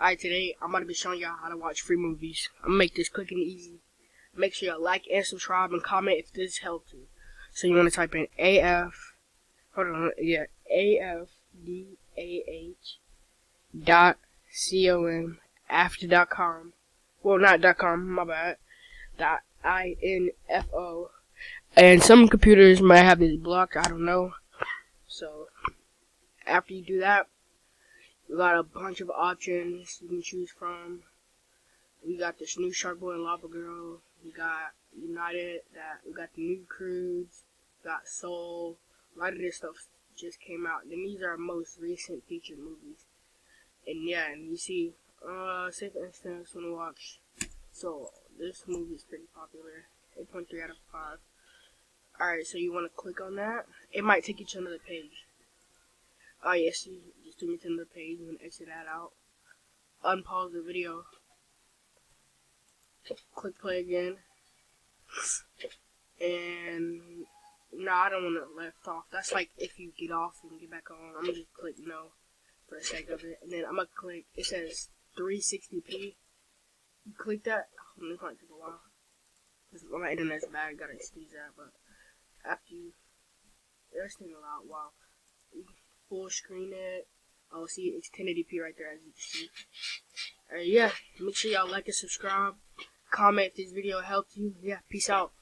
Alright, today I'm going to be showing y'all how to watch free movies. I'm going to make this quick and easy. Make sure y'all like and subscribe and comment if this helped you. So you want to type in AFDAH.com after.com. Well, not .com, my bad. .info. And some computers might have this blocked, I don't know. So after you do that, we got a bunch of options you can choose from. We got this new Shark Boy and Lava Girl. We got United. We got the New Crudes. We got Soul. A lot of this stuff just came out. Then these are our most recent featured movies. And yeah, and you see, say for instance, when we watch Soul, this movie is pretty popular. 8.3 out of 5. Alright, so you want to click on that. It might take you to another page. Oh yes, you just took me to another page and exit that out. Unpause the video. Click play again. And no, I don't want it left off. That's like if you get off and get back on. I'm gonna just click no for the sake of it. And then I'm gonna click, it says 360p. You click that. Oh, this might take a while. My internet's bad, I gotta excuse that. But after you, there's taking a lot. Wow. You can full screen it. Oh, see, it's 1080p right there, as you can see. Alright, yeah. Make sure y'all like and subscribe. Comment if this video helped you. Yeah, peace out.